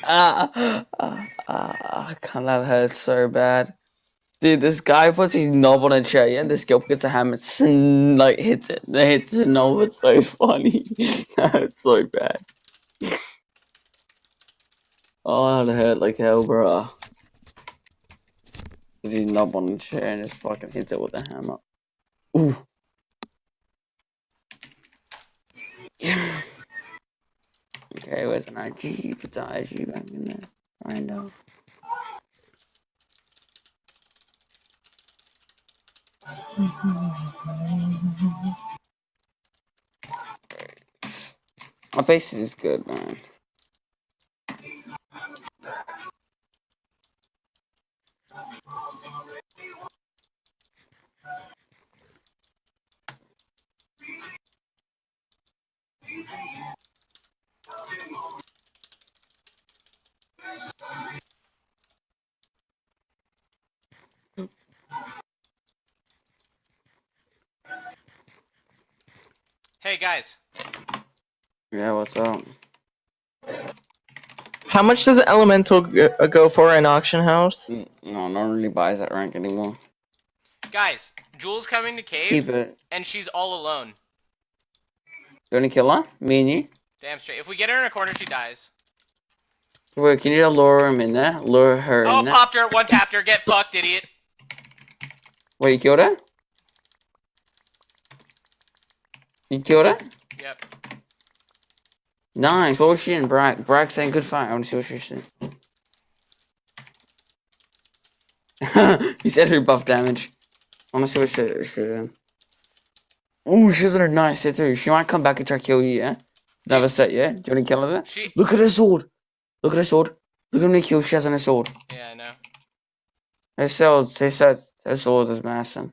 God, that hurts so bad. Dude, this guy puts his knob on a chair, yeah? This girl gets a hammer, like, hits it. They hits the knob, it's so funny. It's so bad. Oh, that hurt like hell, bro. Puts his knob on the chair and just fucking hits it with a hammer. Ooh. Okay, where's an IG? Put the IG back in there. Find out. My base is good, man. Hey guys. Yeah, what's up? How much does an elemental go for in auction house? No, no one really buys that rank anymore. Guys, Jules coming to cave, Keep it. and she's all alone. You wanna kill her? Me and you? Damn straight. If we get her in a corner, she dies. Wait, can you lure him in there? Lure her Oh, in there? popped her, one tapped her, get fucked, idiot. Wait, you killed her? You killed her? Yep. Nice. What was she in? Bragg saying good fight. I wanna see what she's saying. He said her buff damage. I wanna see what she's doing. Ooh, she's in her nice hit through. She might come back and try to kill you, yeah? Another set, yeah? Do you wanna kill her there? Look at her sword! Look at her sword. Look how many kills she has on her sword. Yeah, I know. Her swords is massive.